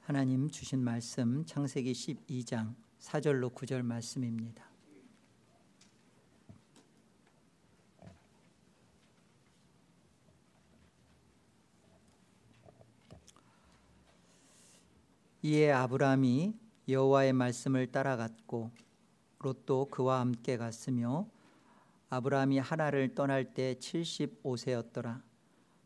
하나님 주신 말씀 창세기 12장 4절로 9절 말씀입니다. 이에 아브라함이 여호와의 말씀을 따라갔고 롯도 그와 함께 갔으며 아브라함이 하란을 떠날 때 75세였더라.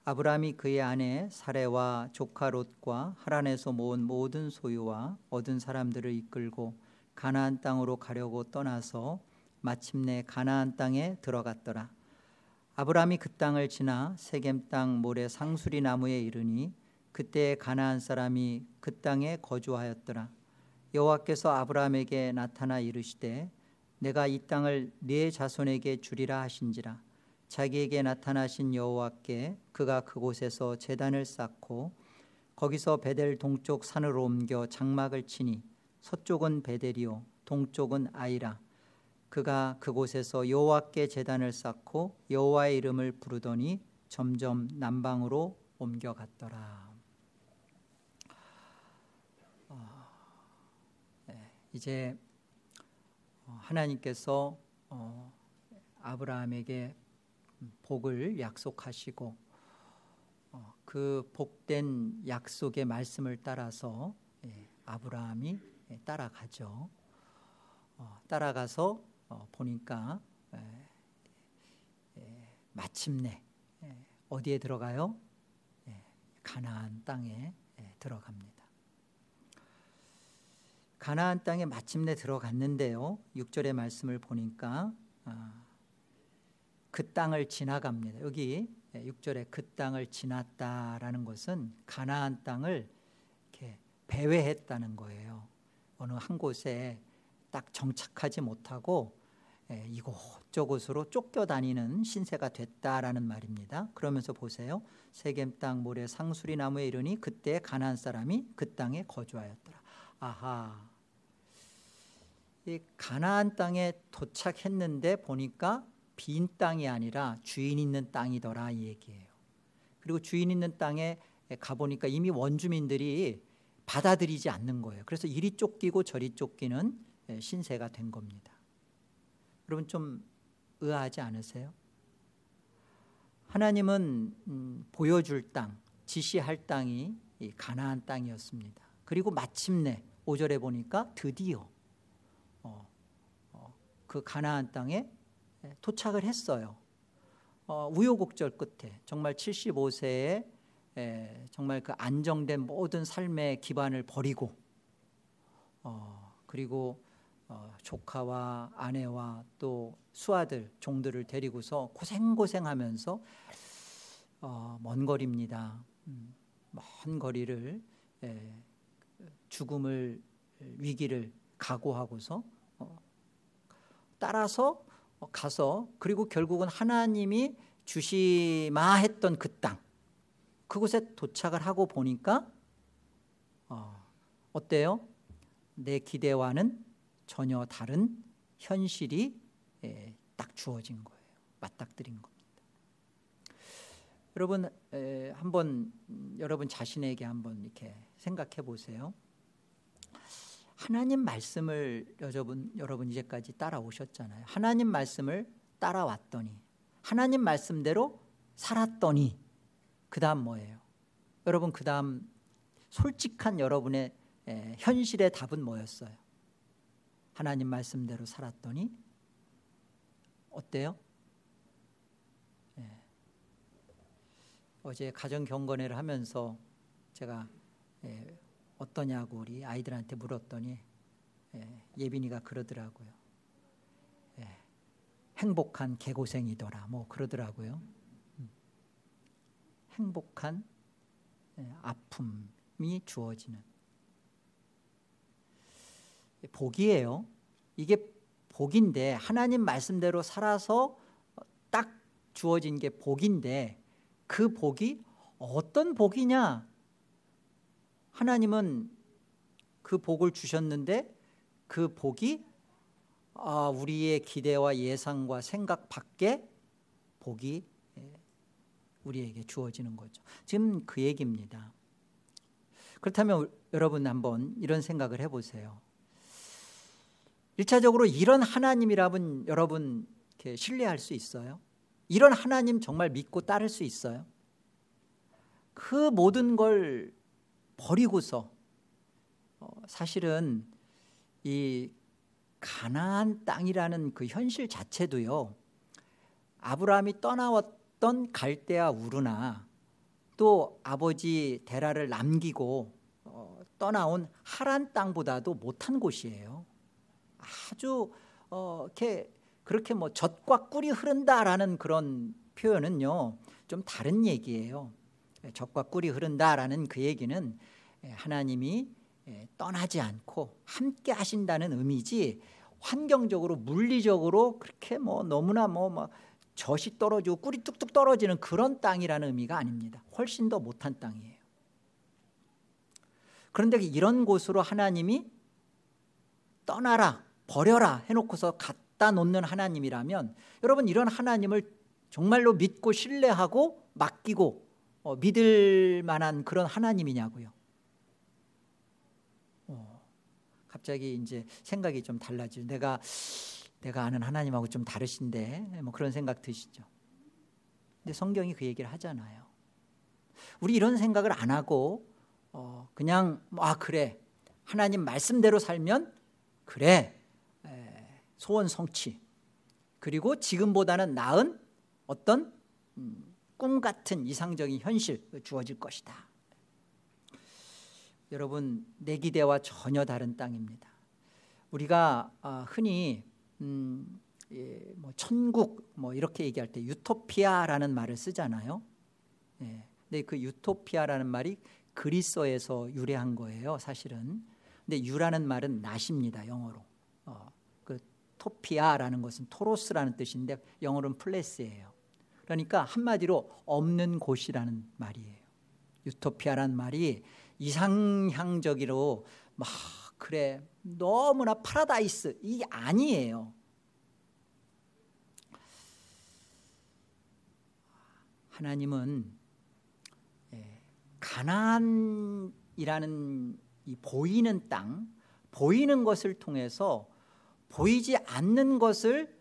아브라함이 그의 아내 사레와 조카 롯과 하란에서 모은 모든 소유와 얻은 사람들을 이끌고 가나안 땅으로 가려고 떠나서 마침내 가나안 땅에 들어갔더라. 아브라함이 그 땅을 지나 세겜 땅 모래 상수리 나무에 이르니 그때 가나안 사람이 그 땅에 거주하였더라. 여호와께서 아브라함에게 나타나 이르시되 내가 이 땅을 네 자손에게 주리라 하신지라. 자기에게 나타나신 여호와께 그가 그곳에서 제단을 쌓고 거기서 베델 동쪽 산으로 옮겨 장막을 치니 서쪽은 베델이요 동쪽은 아이라. 그가 그곳에서 여호와께 제단을 쌓고 여호와의 이름을 부르더니 점점 남방으로 옮겨갔더라. 이제 하나님께서 아브라함에게 복을 약속하시고 그 복된 약속의 말씀을 따라서 아브라함이 따라가죠. 따라가서 보니까 마침내 어디에 들어가요? 가나안 땅에 들어갑니다. 가나안 땅에 마침내 들어갔는데요, 6절의 말씀을 보니까 그 땅을 지나갑니다. 여기 6절에 그 땅을 지났다라는 것은 가나안 땅을 이렇게 배회했다는 거예요. 어느 한 곳에 딱 정착하지 못하고 이곳저곳으로 쫓겨다니는 신세가 됐다라는 말입니다. 그러면서 보세요. 세겜 땅 모래 상수리 나무에 이르니 그때 가나안 사람이 그 땅에 거주하였더라. 아하, 이 가나안 땅에 도착했는데 보니까 빈 땅이 아니라 주인 있는 땅이더라 이 얘기예요. 그리고 주인 있는 땅에 가보니까 이미 원주민들이 받아들이지 않는 거예요. 그래서 이리 쫓기고 저리 쫓기는 신세가 된 겁니다. 여러분 좀 의아하지 않으세요? 하나님은 보여줄 땅, 지시할 땅이 이 가나안 땅이었습니다. 그리고 마침내 5절에 보니까 드디어 그 가나안 땅에 도착을 했어요. 우여곡절 끝에 정말 75세에 정말 그 안정된 모든 삶의 기반을 버리고 그리고 조카와 아내와 또 수아들 종들을 데리고서 고생하면서 먼 거리입니다. 먼 거리를 죽음을 위기를 각오하고서 따라서 가서 그리고 결국은 하나님이 주시마 했던 그 땅, 그곳에 도착을 하고 보니까 어때요? 내 기대와는 전혀 다른 현실이 딱 주어진 거예요. 맞닥뜨린 겁니다. 여러분 한번 여러분 자신에게 한번 이렇게 생각해 보세요. 하나님 말씀을 여러분 이제까지 따라오셨잖아요. 하나님 말씀을 따라왔더니 하나님 말씀대로 살았더니 그 다음 뭐예요? 여러분 그 다음 솔직한 여러분의 현실의 답은 뭐였어요? 하나님 말씀대로 살았더니 어때요? 어제 가정경건회를 하면서 제가 어떠냐고 우리 아이들한테 물었더니 예빈이가 그러더라고요. 행복한 개고생이더라 뭐 그러더라고요. 행복한 아픔이 주어지는 복이에요. 이게 복인데 하나님 말씀대로 살아서 딱 주어진 게 복인데 그 복이 어떤 복이냐? 하나님은 그 복을 주셨는데 그 복이 우리의 기대와 예상과 생각 밖에 복이 우리에게 주어지는 거죠. 지금 그 얘기입니다. 그렇다면 여러분 한번 이런 생각을 해보세요. 1차적으로 이런 하나님이라면 여러분 이렇게 신뢰할 수 있어요? 이런 하나님 정말 믿고 따를 수 있어요? 그 모든 걸 버리고서 사실은 이 가나안 땅이라는 그 현실 자체도요, 아브라함이 떠나왔던 갈대아 우르나 또 아버지 데라를 남기고 떠나온 하란 땅보다도 못한 곳이에요. 아주 그렇게 뭐 젖과 꿀이 흐른다라는 그런 표현은요 좀 다른 얘기예요. 젖과 꿀이 흐른다라는 그 얘기는 하나님이 떠나지 않고 함께 하신다는 의미지, 환경적으로 물리적으로 그렇게 뭐 너무나 뭐 젖이 떨어지고 꿀이 뚝뚝 떨어지는 그런 땅이라는 의미가 아닙니다. 훨씬 더 못한 땅이에요. 그런데 이런 곳으로 하나님이 떠나라 버려라 해놓고서 갖다 놓는 하나님이라면 여러분 이런 하나님을 정말로 믿고 신뢰하고 맡기고 믿을 만한 그런 하나님이냐고요. 갑자기 이제 생각이 좀 달라지죠. 내가 아는 하나님하고 좀 다르신데 뭐 그런 생각 드시죠. 근데 성경이 그 얘기를 하잖아요. 우리 이런 생각을 안 하고 그냥 그래 하나님 말씀대로 살면 그래 소원 성취, 그리고 지금보다는 나은 어떤 꿈 같은 이상적인 현실 주어질 것이다. 여러분 내 기대와 전혀 다른 땅입니다. 우리가 흔히 뭐 천국 뭐 이렇게 얘기할 때 유토피아라는 말을 쓰잖아요. 근데 그 유토피아라는 말이 그리스어에서 유래한 거예요, 사실은. 근데 유라는 말은 낫입니다, 영어로. 그 토피아라는 것은 토로스라는 뜻인데 영어로는 플레스예요. 그러니까 한마디로 없는 곳이라는 말이에요. 유토피아라는 말이 이상향적으로 막 그래 너무나 파라다이스 이게 아니에요. 하나님은 가나안이라는 이 보이는 땅, 보이는 것을 통해서 보이지 않는 것을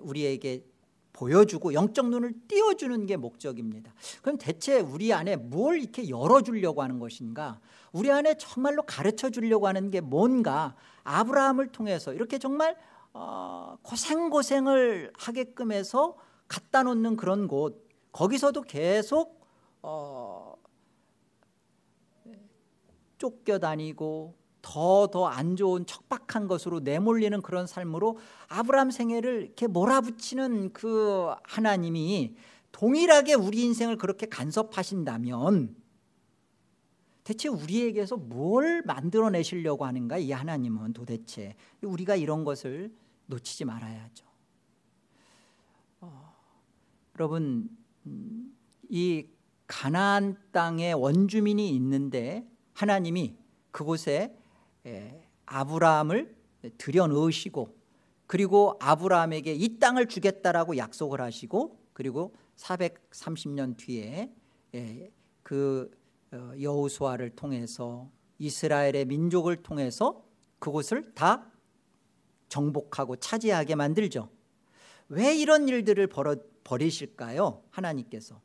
우리에게 보여주고 영적 눈을 띄워주는 게 목적입니다. 그럼 대체 우리 안에 뭘 이렇게 열어주려고 하는 것인가? 우리 안에 정말로 가르쳐 주려고 하는 게 뭔가? 아브라함을 통해서 이렇게 정말 고생을 하게끔 해서 갖다 놓는 그런 곳, 거기서도 계속 쫓겨다니고 더 안 좋은 척박한 것으로 내몰리는 그런 삶으로 아브라함 생애를 이렇게 몰아붙이는 그 하나님이 동일하게 우리 인생을 그렇게 간섭하신다면 대체 우리에게서 뭘 만들어내시려고 하는가? 이 하나님은 도대체. 우리가 이런 것을 놓치지 말아야죠. 여러분 이 가나안 땅에 원주민이 있는데 하나님이 그곳에 아브라함을 들여넣으시고, 그리고 아브라함에게 이 땅을 주겠다라고 약속을 하시고, 그리고 430년 뒤에 그 여호수아를 통해서 이스라엘의 민족을 통해서 그곳을 다 정복하고 차지하게 만들죠. 왜 이런 일들을 벌이실까요? 하나님께서.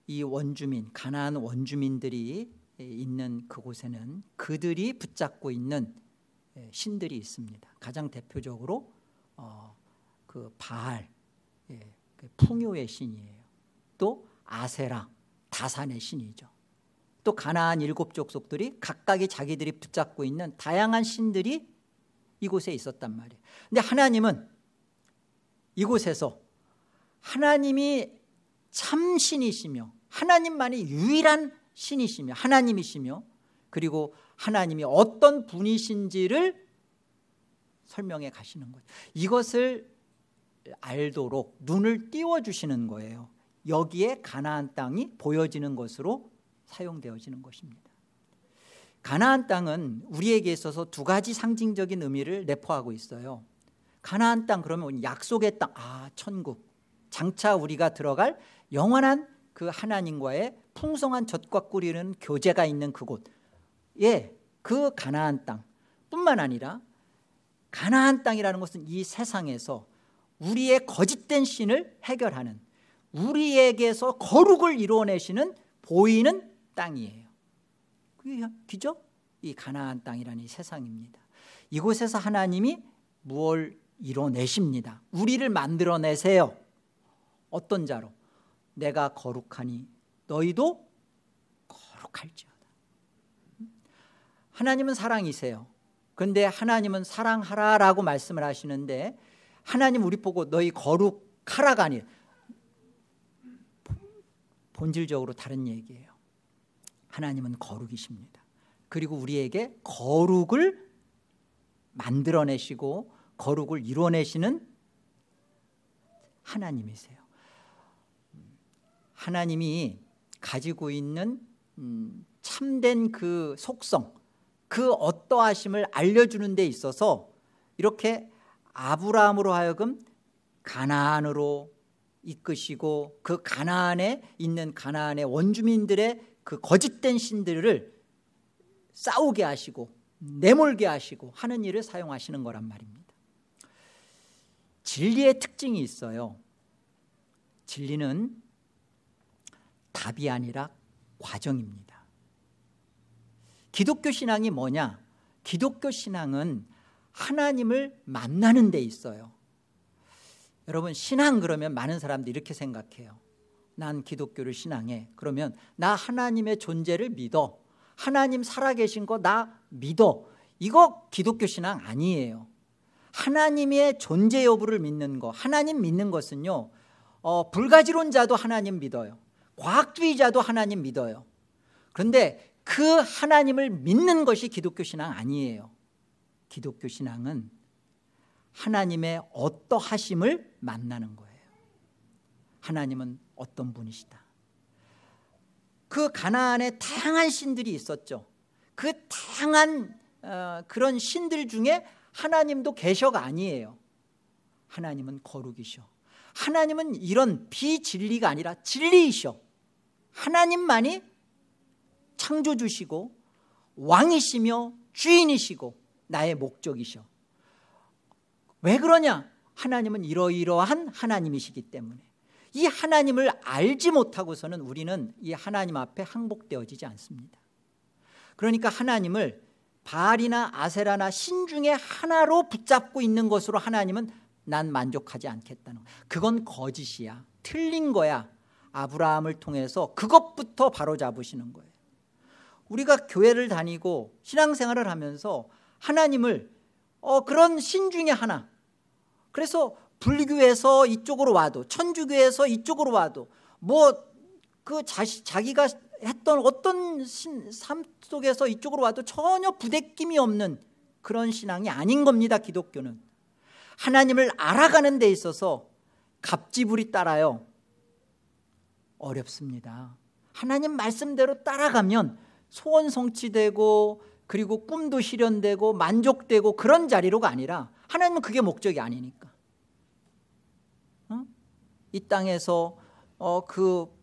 이 원주민, 가나안 원주민들이 있는 그곳에는 그들이 붙잡고 있는 신들이 있습니다. 가장 대표적으로 그 바알, 그 풍요의 신이에요. 또 아세라, 다산의 신이죠. 또 가나안 7 족속들이 각각이 자기들이 붙잡고 있는 다양한 신들이 이곳에 있었단 말이에요. 근데 하나님은 이곳에서 하나님이 참 신이시며 하나님만이 유일한 신이시며 하나님이시며, 그리고 하나님이 어떤 분이신지를 설명해 가시는 거죠. 이것을 알도록 눈을 띄워주시는 거예요. 여기에 가나안 땅이 보여지는 것으로 사용되어지는 것입니다. 가나안 땅은 우리에게 있어서 2가지 상징적인 의미를 내포하고 있어요. 가나안 땅 그러면 약속의 땅, 천국, 장차 우리가 들어갈 영원한 그 하나님과의 풍성한 젖과 꿀이는 교제가 있는 그곳, 그 가나안 땅 뿐만 아니라 가나안 땅이라는 것은 이 세상에서 우리의 거짓된 신을 해결하는, 우리에게서 거룩을 이루어내시는 보이는 땅이에요. 그게 기죠? 이 가나안 땅이라는 이 세상입니다. 이곳에서 하나님이 무엇을 이뤄내십니다. 우리를 만들어내세요. 어떤 자로? 내가 거룩하니 너희도 거룩할지어다. 하나님은 사랑이세요. 그런데 하나님은 사랑하라라고 말씀을 하시는데, 하나님 우리 보고 너희 거룩하라가 아니에요. 본질적으로 다른 얘기예요. 하나님은 거룩이십니다. 그리고 우리에게 거룩을 만들어내시고 거룩을 이루어내시는 하나님이세요. 하나님이 가지고 있는 참된 그 속성, 그 어떠하심을 알려주는 데 있어서 이렇게 아브라함으로 하여금 가나안으로 이끄시고, 그 가나안에 있는 가나안의 원주민들의 그 거짓된 신들을 싸우게 하시고 내몰게 하시고 하는 일을 사용하시는 거란 말입니다. 진리의 특징이 있어요. 진리는 답이 아니라 과정입니다. 기독교 신앙이 뭐냐? 기독교 신앙은 하나님을 만나는 데 있어요. 여러분, 신앙 그러면 많은 사람들이 이렇게 생각해요. 난 기독교를 신앙해. 그러면 나 하나님의 존재를 믿어. 하나님 살아계신 거 나 믿어. 이거 기독교 신앙 아니에요. 하나님의 존재 여부를 믿는 거, 하나님 믿는 것은요, 불가지론자도 하나님 믿어요. 과학주의자도 하나님 믿어요. 그런데 그 하나님을 믿는 것이 기독교 신앙 아니에요. 기독교 신앙은 하나님의 어떠하심을 만나는 거예요. 하나님은 어떤 분이시다. 그 가나안에 다양한 신들이 있었죠. 그 다양한 그런 신들 중에 하나님도 계셔가 아니에요. 하나님은 거룩이셔. 하나님은 이런 비진리가 아니라 진리이셔. 하나님만이 창조주시고 왕이시며 주인이시고 나의 목적이셔. 왜 그러냐? 하나님은 이러이러한 하나님이시기 때문에. 이 하나님을 알지 못하고서는 우리는 이 하나님 앞에 항복되어지지 않습니다. 그러니까 하나님을 바알이나 아세라나 신 중에 하나로 붙잡고 있는 것으로 하나님은 난 만족하지 않겠다는 거야. 그건 거짓이야. 틀린 거야. 아브라함을 통해서 그것부터 바로잡으시는 거예요. 우리가 교회를 다니고 신앙생활을 하면서 하나님을 그런 신 중에 하나, 그래서 불교에서 이쪽으로 와도 천주교에서 이쪽으로 와도 자기가 했던 어떤 삶 속에서 이쪽으로 와도 전혀 부대낌이 없는 그런 신앙이 아닌 겁니다. 기독교는 하나님을 알아가는 데 있어서 갑지불이 따라요. 어렵습니다. 하나님 말씀대로 따라가면 소원 성취되고 그리고 꿈도 실현되고 만족되고 그런 자리로가 아니라, 하나님은 그게 목적이 아니니까. 이 땅에서 그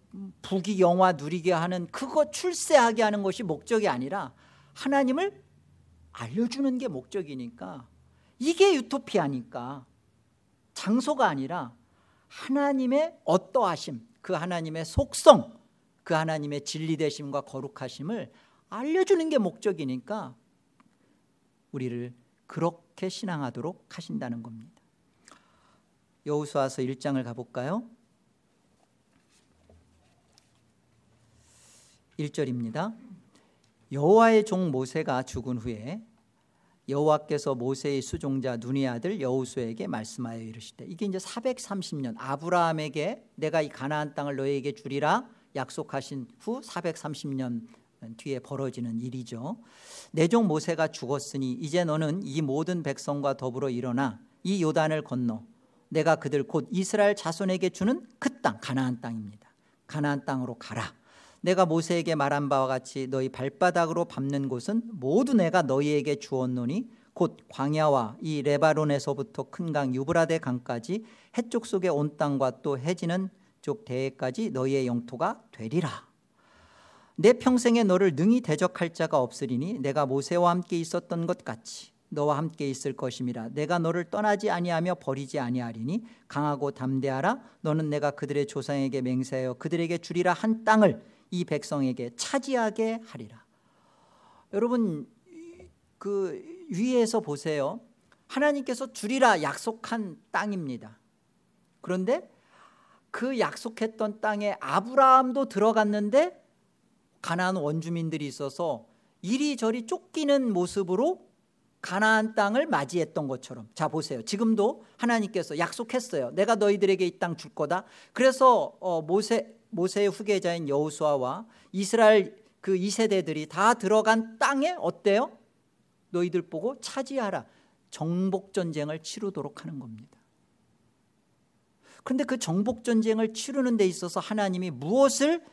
부귀 영화 누리게 하는 그거 출세하게 하는 것이 목적이 아니라 하나님을 알려주는 게 목적이니까, 이게 유토피아니까 장소가 아니라 하나님의 어떠하심, 그 하나님의 속성, 그 하나님의 진리되심과 거룩하심을 알려주는 게 목적이니까 우리를 그렇게 신앙하도록 하신다는 겁니다. 여호수아서 1장을 가볼까요? 1절입니다. 여호와의 종 모세가 죽은 후에 여호와께서 모세의 수종자 눈의 아들 여호수아에게 말씀하여 이르시되, 이게 이제 430년 아브라함에게 내가 이 가나안 땅을 너희에게 주리라 약속하신 후 430년 뒤에 벌어지는 일이죠. 내 종 모세가 죽었으니 이제 너는 이 모든 백성과 더불어 일어나 이 요단을 건너 내가 그들 곧 이스라엘 자손에게 주는 그 땅, 가나안 땅입니다. 가나안 땅으로 가라. 내가 모세에게 말한 바와 같이 너희 발바닥으로 밟는 곳은 모두 내가 너희에게 주었노니 곧 광야와 이 레바논에서부터 큰 강 유브라데 강까지 해쪽 속의 온 땅과 또 해지는 쪽 대해까지 너희의 영토가 되리라. 내 평생에 너를 능히 대적할 자가 없으리니 내가 모세와 함께 있었던 것 같이 너와 함께 있을 것임이라. 내가 너를 떠나지 아니하며 버리지 아니하리니 강하고 담대하라. 너는 내가 그들의 조상에게 맹세하여 그들에게 주리라 한 땅을 이 백성에게 차지하게 하리라. 여러분 그 위에서 보세요. 하나님께서 주리라 약속한 땅입니다. 그런데 그 약속했던 땅에 아브라함도 들어갔는데 가나안 원주민들이 있어서 이리저리 쫓기는 모습으로 가나안 땅을 맞이했던 것처럼, 자 보세요. 지금도 하나님께서 약속했어요. 내가 너희들에게 이 땅 줄 거다. 그래서 모세의 후계자인 여호수아와 이스라엘 그 2세대들이 다 들어간 땅에 어때요? 너희들 보고 차지하라. 정복전쟁을 치르도록 하는 겁니다. 그런데 그 정복전쟁을 치르는 데 있어서 하나님이 무엇을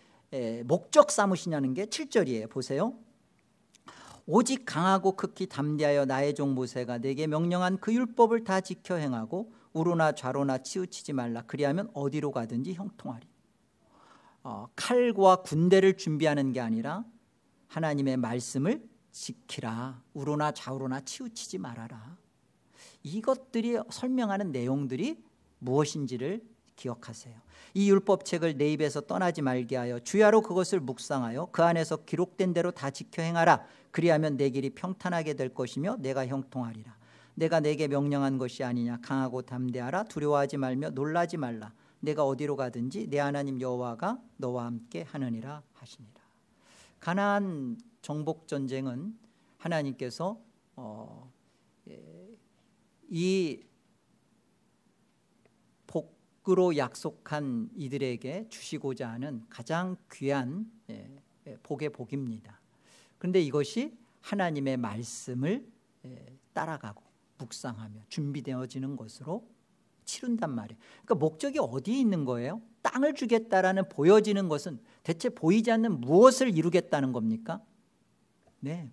목적 삼으시냐는 게 7절이에요. 보세요. 오직 강하고 극히 담대하여 나의 종 모세가 내게 명령한 그 율법을 다 지켜 행하고 우로나 좌로나 치우치지 말라. 그리하면 어디로 가든지 형통하리. 칼과 군대를 준비하는 게 아니라 하나님의 말씀을 지키라. 우로나 좌우로나 치우치지 말아라. 이것들이 설명하는 내용들이 무엇인지를 기억하세요. 이 율법책을 내 입에서 떠나지 말게 하여 주야로 그것을 묵상하여 그 안에서 기록된 대로 다 지켜 행하라. 그리하면 내 길이 평탄하게 될 것이며 내가 형통하리라. 내가 내게 명령한 것이 아니냐. 강하고 담대하라. 두려워하지 말며 놀라지 말라. 내가 어디로 가든지 내 하나님 여호와가 너와 함께 하느니라 하시니라. 가나안 정복전쟁은 하나님께서 이 복으로 약속한 이들에게 주시고자 하는 가장 귀한 복의 복입니다. 그런데 이것이 하나님의 말씀을 따라가고 묵상하며 준비되어지는 것으로 치른단 말이에요. 그러니까 목적이 어디에 있는 거예요? 땅을 주겠다라는 보여지는 것은 대체 보이지 않는 무엇을 이루겠다는 겁니까? 네,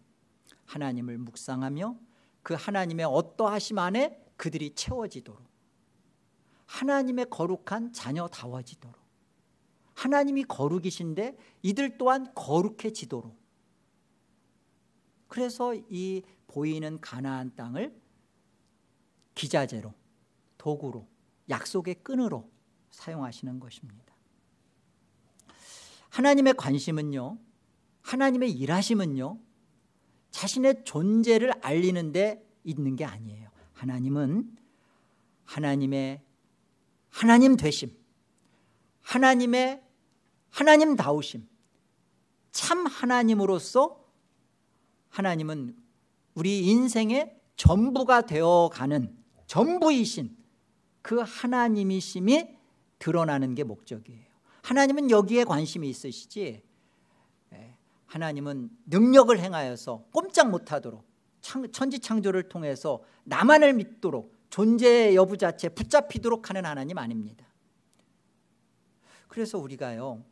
하나님을 묵상하며 그 하나님의 어떠하심 안에 그들이 채워지도록, 하나님의 거룩한 자녀다워지도록, 하나님이 거룩이신데 이들 또한 거룩해지도록. 그래서 이 보이는 가나안 땅을 기자재로, 도구로, 약속의 끈으로 사용하시는 것입니다. 하나님의 관심은요, 하나님의 일하심은요, 자신의 존재를 알리는 데 있는 게 아니에요. 하나님은 하나님의 하나님 되심, 하나님의 하나님다우심, 참 하나님으로서 하나님은 우리 인생의 전부가 되어가는 전부이신 그 하나님이심이 드러나는 게 목적이에요. 하나님은 여기에 관심이 있으시지, 하나님은 능력을 행하여서 꼼짝 못하도록 천지창조를 통해서 나만을 믿도록 존재의 여부 자체 붙잡히도록 하는 하나님 아닙니다. 그래서 우리가요,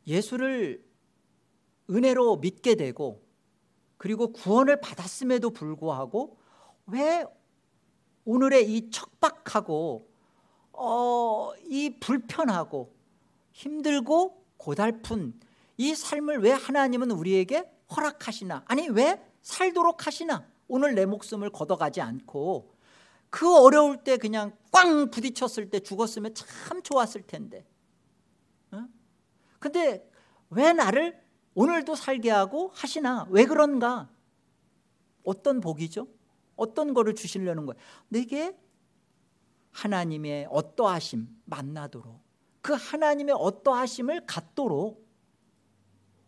예수를 은혜로 믿게 되고 그리고 구원을 받았음에도 불구하고 왜 오늘의 이 척박하고 이 불편하고 힘들고 고달픈 이 삶을 왜 하나님은 우리에게 허락하시나, 아니 왜 살도록 하시나. 오늘 내 목숨을 걷어가지 않고 그 어려울 때 그냥 꽝 부딪혔을 때 죽었으면 참 좋았을 텐데, 근데 왜 나를 오늘도 살게 하고 하시나? 왜 그런가? 어떤 복이죠? 어떤 거를 주시려는 거예요? 내게 하나님의 어떠하심 만나도록, 그 하나님의 어떠하심을 갖도록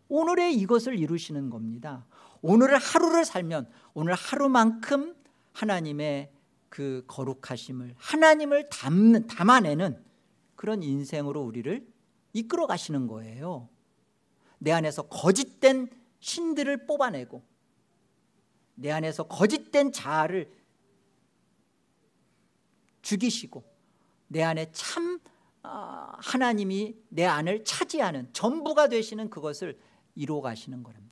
오늘의 이것을 이루시는 겁니다. 오늘 하루를 살면 오늘 하루만큼 하나님의 그 거룩하심을, 하나님을 담아내는 그런 인생으로 우리를 이끌어 가시는 거예요. 내 안에서 거짓된 신들을 뽑아내고 내 안에서 거짓된 자아를 죽이시고 내 안에 참 하나님이 내 안을 차지하는 전부가 되시는 그것을 이루어 가시는 겁니다.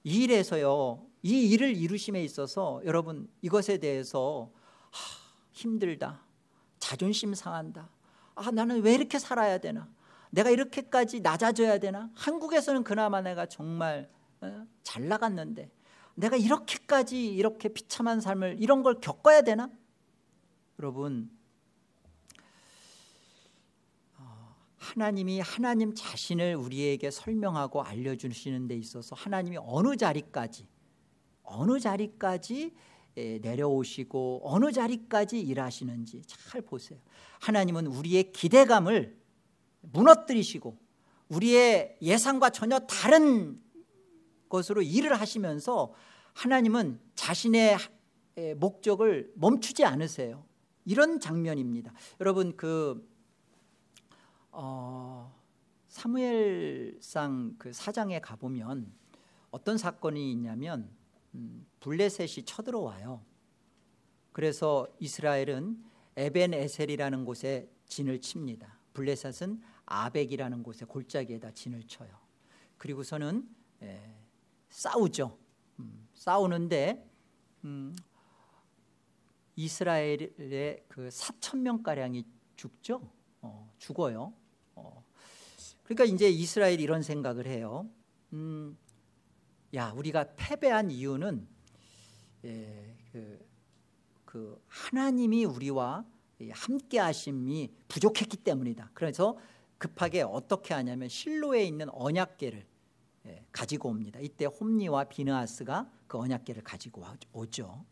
이 일에서요, 이 일을 이루심에 있어서 여러분 이것에 대해서 힘들다, 자존심 상한다, 나는 왜 이렇게 살아야 되나, 내가 이렇게까지 낮아져야 되나? 한국에서는 그나마 내가 정말 잘 나갔는데 내가 이렇게까지 이렇게 비참한 삶을 이런 걸 겪어야 되나? 여러분, 하나님이 하나님 자신을 우리에게 설명하고 알려주시는 데 있어서 하나님이 어느 자리까지 내려오시고 어느 자리까지 일하시는지 잘 보세요. 하나님은 우리의 기대감을 무너뜨리시고 우리의 예상과 전혀 다른 것으로 일을 하시면서 하나님은 자신의 목적을 멈추지 않으세요. 이런 장면입니다. 여러분, 사무엘상 그 4장에 가보면 어떤 사건이 있냐면 블레셋이 쳐들어와요. 그래서 이스라엘은 에벤에셀이라는 곳에 진을 칩니다. 블레셋은 아벡이라는 곳에 골짜기에다 진을 쳐요. 그리고서는 싸우죠. 싸우는데 이스라엘의 그 4,000명가량이 죽죠. 죽어요. 그러니까 이제 이스라엘이 이런 생각을 해요. 야, 우리가 패배한 이유는 하나님이 우리와 함께 하심이 부족했기 때문이다. 그래서 급하게 어떻게 하냐면 실로에 있는 언약궤를 가지고 옵니다. 이때 홈니와 비느하스가 그 언약궤를 가지고 오죠.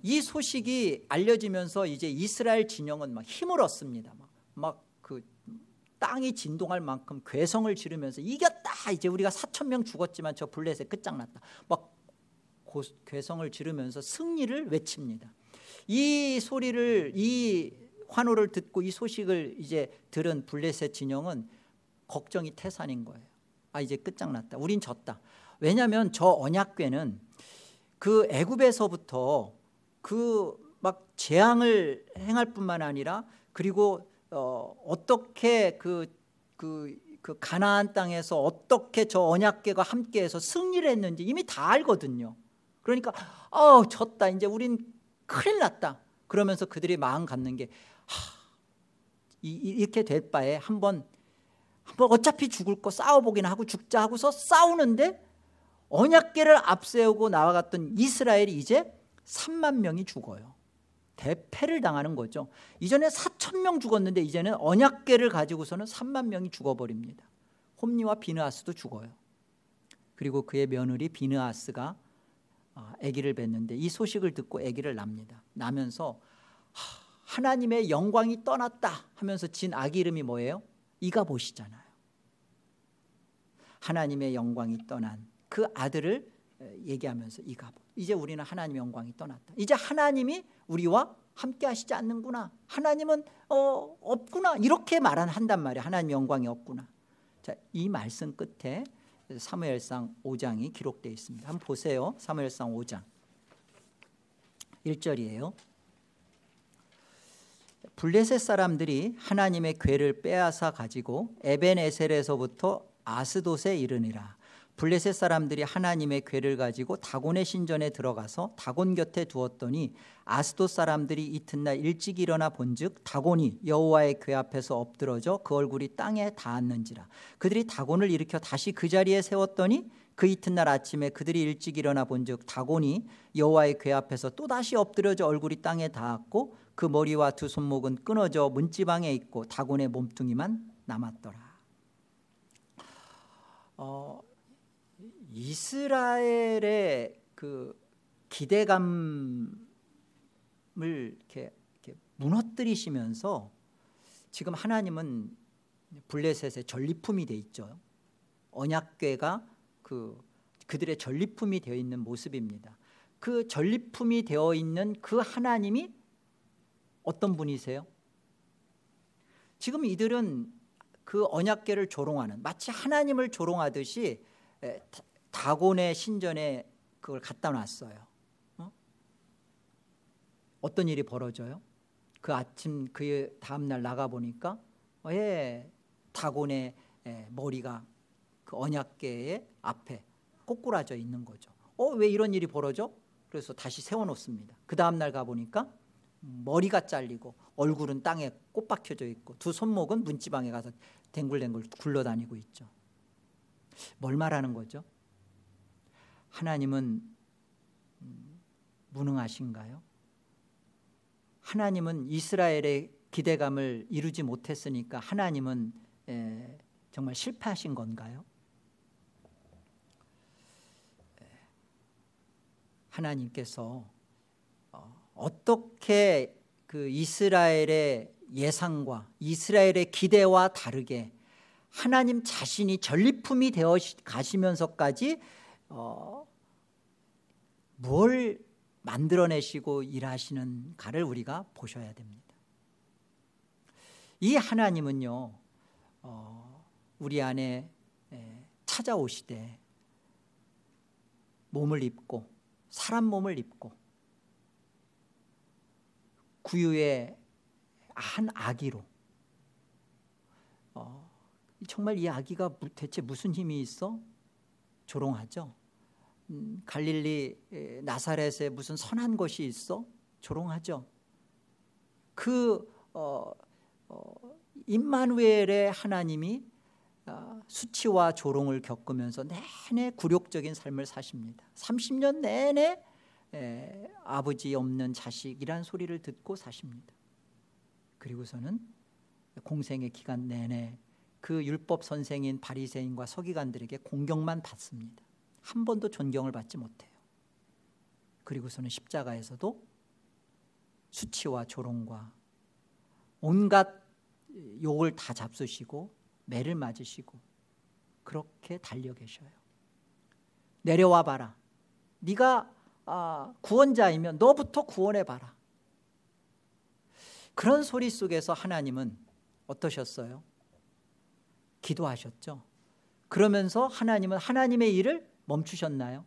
이 소식이 알려지면서 이제 이스라엘 진영은 막 힘을 얻습니다. 막 그 땅이 진동할 만큼 괴성을 지르면서 이겼다. 이제 우리가 4,000명 죽었지만 저 블레셋 끝장났다. 막 괴성을 지르면서 승리를 외칩니다. 이 환호를 듣고 이 소식을 이제 들은 블레셋 진영은 걱정이 태산인 거예요. 이제 끝장났다. 우린 졌다. 왜냐하면 저 언약궤는 그 애굽에서부터 그 막 재앙을 행할 뿐만 아니라 그리고 어떻게 그 가나안 땅에서 어떻게 저 언약궤가 함께해서 승리를 했는지 이미 다 알거든요. 그러니까 졌다. 이제 우린 큰일 났다. 그러면서 그들이 마음 갖는 게 이렇게 될 바에 한번 어차피 죽을 거 싸워보긴 하고 죽자 하고서 싸우는데 언약궤를 앞세우고 나아갔던 이스라엘이 이제 3만 명이 죽어요. 대패를 당하는 거죠. 이전에 4,000명 죽었는데 이제는 언약궤를 가지고서는 3만 명이 죽어버립니다. 홈니와 비느하스도 죽어요. 그리고 그의 며느리 비느하스가 아기를 낳는데 이 소식을 듣고 아기를 납니다. 나면서 하나님의 영광이 떠났다 하면서 진 아기 이름이 뭐예요? 이가봇이잖아요. 하나님의 영광이 떠난 그 아들을 얘기하면서 이가봇. 이제 우리는 하나님의 영광이 떠났다. 이제 하나님이 우리와 함께 하시지 않는구나. 하나님은 없구나. 이렇게 한단 말이에요. 하나님의 영광이 없구나. 자, 이 말씀 끝에 사무엘상 5장이 기록되어 있습니다. 한번 보세요. 사무엘상 5장 1절이에요. 블레셋 사람들이 하나님의 궤를 빼앗아 가지고 에벤에셀에서부터 아스돗에 이르니라. 블레셋 사람들이 하나님의 궤를 가지고 다곤의 신전에 들어가서 다곤 곁에 두었더니 아스돗 사람들이 이튿날 일찍 일어나 본즉 다곤이 여호와의 궤 앞에서 엎드러져 그 얼굴이 땅에 닿았는지라. 그들이 다곤을 일으켜 다시 그 자리에 세웠더니 그 이튿날 아침에 그들이 일찍 일어나 본즉 다곤이 여호와의 궤 앞에서 또다시 엎드려져 얼굴이 땅에 닿았고 그 머리와 두 손목은 끊어져 문지방에 있고 다곤의 몸뚱이만 남았더라. 이스라엘의 그 기대감을 이렇게 무너뜨리시면서 지금 하나님은 블레셋의 전리품이 돼 있죠. 언약궤가 그들의 전리품이 되어 있는 모습입니다. 그 전리품이 되어 있는 그 하나님이 어떤 분이세요? 지금 이들은 그 언약궤를 조롱하는, 마치 하나님을 조롱하듯이 다곤의 신전에 그걸 갖다 놨어요. 어떤 일이 벌어져요? 그 아침 그 다음날 나가보니까 다곤의 머리가 그 언약궤의 앞에 꼬꾸라져 있는 거죠. 왜 이런 일이 벌어져? 그래서 다시 세워놓습니다. 그 다음날 가보니까 머리가 잘리고 얼굴은 땅에 꼭 박혀져 있고 두 손목은 문지방에 가서 댕굴댕굴 굴러다니고 있죠. 뭘 말하는 거죠? 하나님은 무능하신가요? 하나님은 이스라엘의 기대감을 이루지 못했으니까 하나님은 정말 실패하신 건가요? 하나님께서 어떻게 그 이스라엘의 예상과 이스라엘의 기대와 다르게 하나님 자신이 전리품이 되어 가시면서까지 뭘 만들어내시고 일하시는가를 우리가 보셔야 됩니다. 이 하나님은요, 우리 안에 찾아오시되 몸을 입고 사람 몸을 입고 구유의 한 아기로 정말 이 아기가 대체 무슨 힘이 있어? 조롱하죠. 갈릴리 나사렛에 무슨 선한 것이 있어? 조롱하죠. 그 임마누엘의 하나님이 수치와 조롱을 겪으면서 내내 굴욕적인 삶을 사십니다. 30년 내내 아버지 없는 자식이란 소리를 듣고 사십니다. 그리고서는 공생의 기간 내내 그 율법 선생인 바리새인과 서기관들에게 공경만 받습니다. 한 번도 존경을 받지 못해요. 그리고서는 십자가에서도 수치와 조롱과 온갖 욕을 다 잡수시고 매를 맞으시고 그렇게 달려 계셔요. 내려와 봐라. 네가 구원자이면 너부터 구원해 봐라. 그런 소리 속에서 하나님은 어떠셨어요? 기도하셨죠. 그러면서 하나님은 하나님의 일을 멈추셨나요?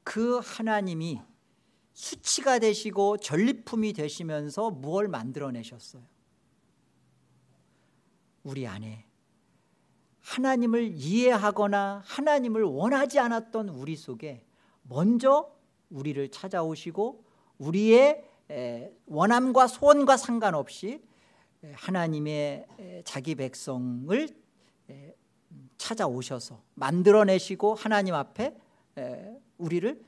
그 하나님이 수치가 되시고 전리품이 되시면서 무엇을 만들어내셨어요? 우리 안에 하나님을 이해하거나 하나님을 원하지 않았던 우리 속에 먼저 우리를 찾아오시고 우리의 원함과 소원과 상관없이 하나님의 자기 백성을 찾아오셔서 만들어내시고 하나님 앞에 우리를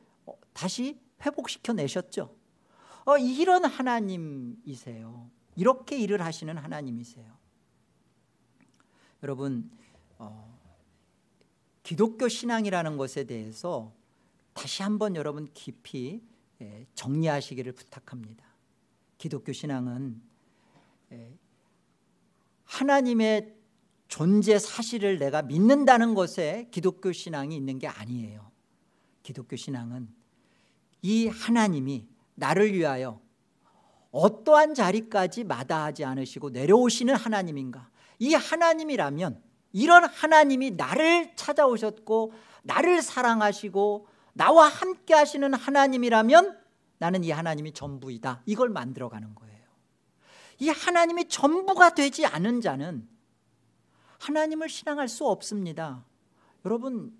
다시 회복시켜 내셨죠. 이런 하나님이세요. 이렇게 일을 하시는 하나님이세요. 여러분, 기독교 신앙이라는 것에 대해서 다시 한번 여러분 깊이 정리하시기를 부탁합니다. 기독교 신앙은 하나님의 존재 사실을 내가 믿는다는 것에 기독교 신앙이 있는 게 아니에요. 기독교 신앙은 이 하나님이 나를 위하여 어떠한 자리까지 마다하지 않으시고 내려오시는 하나님인가, 이 하나님이라면, 이런 하나님이 나를 찾아오셨고 나를 사랑하시고 나와 함께 하시는 하나님이라면 나는 이 하나님이 전부이다, 이걸 만들어가는 거예요. 이 하나님이 전부가 되지 않은 자는 하나님을 신앙할 수 없습니다. 여러분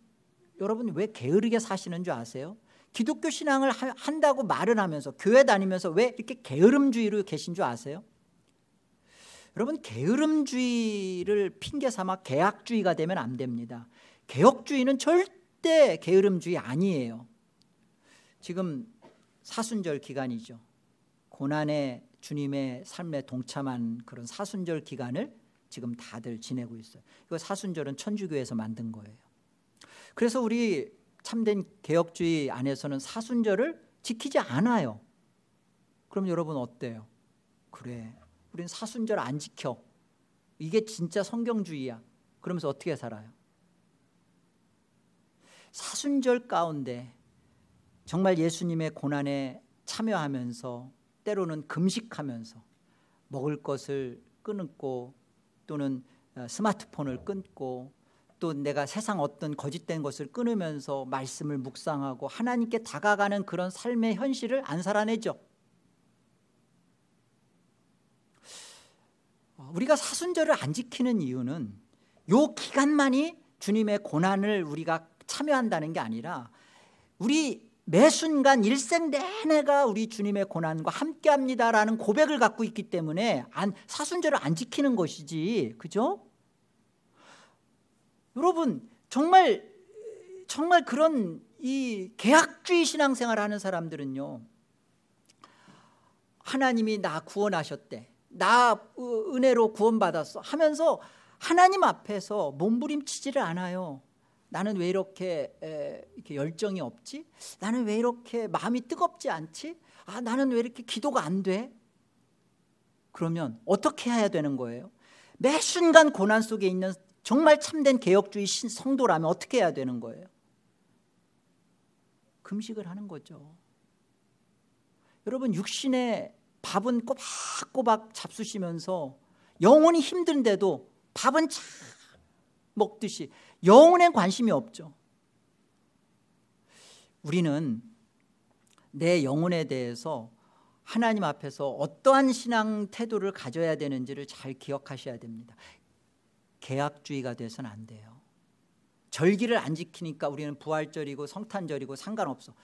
왜 게으르게 사시는 줄 아세요? 기독교 신앙을 한다고 말을 하면서 교회 다니면서 왜 이렇게 게으름주의로 계신 줄 아세요? 여러분, 게으름주의를 핑계 삼아 개학주의가 되면 안 됩니다. 개혁주의는 절대 게으름주의 아니에요. 지금 사순절 기간이죠. 고난의 주님의 삶에 동참한 그런 사순절 기간을 지금 다들 지내고 있어요. 이거 사순절은 천주교에서 만든 거예요. 그래서 우리 참된 개혁주의 안에서는 사순절을 지키지 않아요. 그럼 여러분 어때요? 그래, 우린 사순절 안 지켜, 이게 진짜 성경주의야, 그러면서 어떻게 살아요? 사순절 가운데 정말 예수님의 고난에 참여하면서 때로는 금식하면서 먹을 것을 끊고 또는 스마트폰을 끊고 또 내가 세상 어떤 거짓된 것을 끊으면서 말씀을 묵상하고 하나님께 다가가는 그런 삶의 현실을 안 살아내죠. 우리가 사순절을 안 지키는 이유는 요 기간만이 주님의 고난을 우리가 참여한다는 게 아니라 우리 매 순간 일생 내내가 우리 주님의 고난과 함께합니다라는 고백을 갖고 있기 때문에 사순절을 안 지키는 것이지, 그죠? 여러분 정말 그런 이 계약주의 신앙생활을 하는 사람들은요, 하나님이 나 구원하셨대, 나 은혜로 구원받았어 하면서 하나님 앞에서 몸부림치지를 않아요. 나는 왜 이렇게 열정이 없지? 나는 왜 이렇게 마음이 뜨겁지 않지? 나는 왜 이렇게 기도가 안 돼? 그러면 어떻게 해야 되는 거예요? 매 순간 고난 속에 있는 정말 참된 개혁주의 성도라면 어떻게 해야 되는 거예요? 금식을 하는 거죠. 여러분 육신의 밥은 꼬박꼬박 잡수시면서 영혼이 힘든데도 밥은 잘 먹듯이 영혼에 관심이 없죠. 우리는 내 영혼에 대해서 하나님 앞에서 어떠한 신앙 태도를 가져야 되는지를 잘 기억하셔야 됩니다. 계약주의가 돼서는 안 돼요. 절기를 안 지키니까 우리는 부활절이고 성탄절이고 상관없어.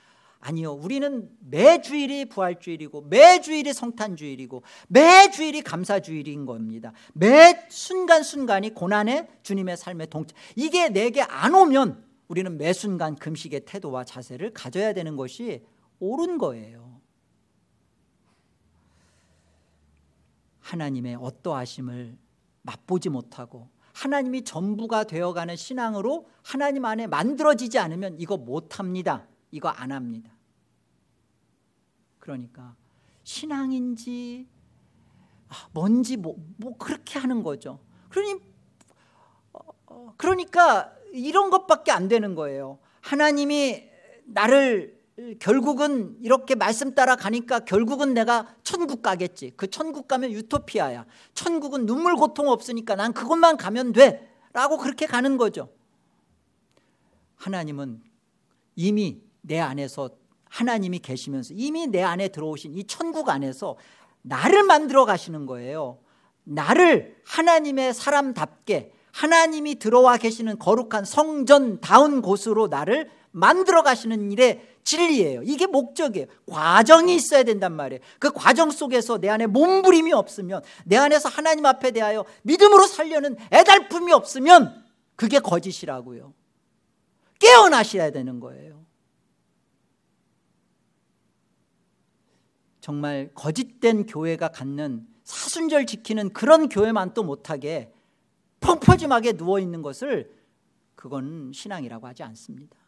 아니요, 우리는 매 주일이 부활주일이고 매 주일이 성탄주일이고 매 주일이 감사주일인 겁니다. 매 순간순간이 고난의 주님의 삶의 동체. 이게 내게 안 오면 우리는 매 순간 금식의 태도와 자세를 가져야 되는 것이 옳은 거예요. 하나님의 어떠하심을 맛보지 못하고 하나님이 전부가 되어가는 신앙으로 하나님 안에 만들어지지 않으면 이거 못합니다. 이거 안 합니다. 그러니까 신앙인지 뭔지 뭐 그렇게 하는 거죠. 그러니까 이런 것밖에 안 되는 거예요. 하나님이 나를 결국은 이렇게 말씀 따라 가니까 결국은 내가 천국 가겠지. 그 천국 가면 유토피아야. 천국은 눈물 고통 없으니까 난 그것만 가면 돼 라고 그렇게 가는 거죠. 하나님은 이미 내 안에서, 하나님이 계시면서 이미 내 안에 들어오신 이 천국 안에서 나를 만들어 가시는 거예요. 나를 하나님의 사람답게, 하나님이 들어와 계시는 거룩한 성전다운 곳으로 나를 만들어 가시는 일의 진리예요. 이게 목적이에요. 과정이 있어야 된단 말이에요. 그 과정 속에서 내 안에 몸부림이 없으면, 내 안에서 하나님 앞에 대하여 믿음으로 살려는 애달픔이 없으면 그게 거짓이라고요. 깨어나셔야 되는 거예요. 정말 거짓된 교회가 갖는 사순절 지키는 그런 교회만 또 못하게 펑퍼짐하게 누워있는 것을, 그건 신앙이라고 하지 않습니다.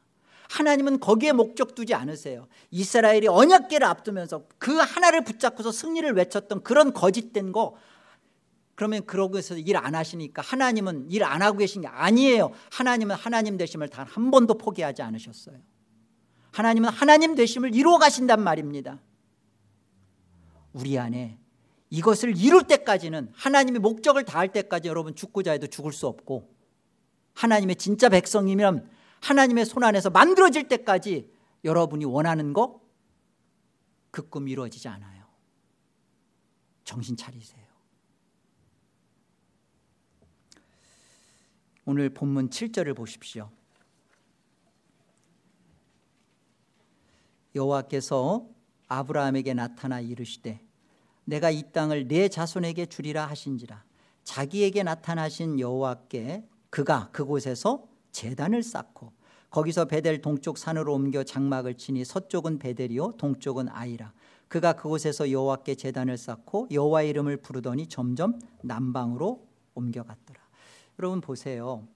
하나님은 거기에 목적 두지 않으세요. 이스라엘이 언약궤를 앞두면서 그 하나를 붙잡고서 승리를 외쳤던 그런 거짓된 거, 그러면 그러고 해서 일 안 하시니까 하나님은 일 안 하고 계신 게 아니에요. 하나님은 하나님 되심을 단 한 번도 포기하지 않으셨어요. 하나님은 하나님 되심을 이루어 가신단 말입니다. 우리 안에 이것을 이룰 때까지는, 하나님의 목적을 다할 때까지 여러분 죽고자 해도 죽을 수 없고, 하나님의 진짜 백성이면 하나님의 손 안에서 만들어질 때까지 여러분이 원하는 거 그 꿈 이루어지지 않아요. 정신 차리세요. 오늘 본문 7절을 보십시오. 여호와께서 아브라함에게 나타나 이르시되 내가 이 땅을 네 자손에게 주리라 하신지라. 자기에게 나타나신 여호와께 그가 그곳에서 제단을 쌓고 거기서 베델 동쪽 산으로 옮겨 장막을 치니 서쪽은 베델이요 동쪽은 아이라. 그가 그곳에서 여호와께 제단을 쌓고 여호와의 이름을 부르더니 점점 남방으로 옮겨갔더라. 여러분 보세요.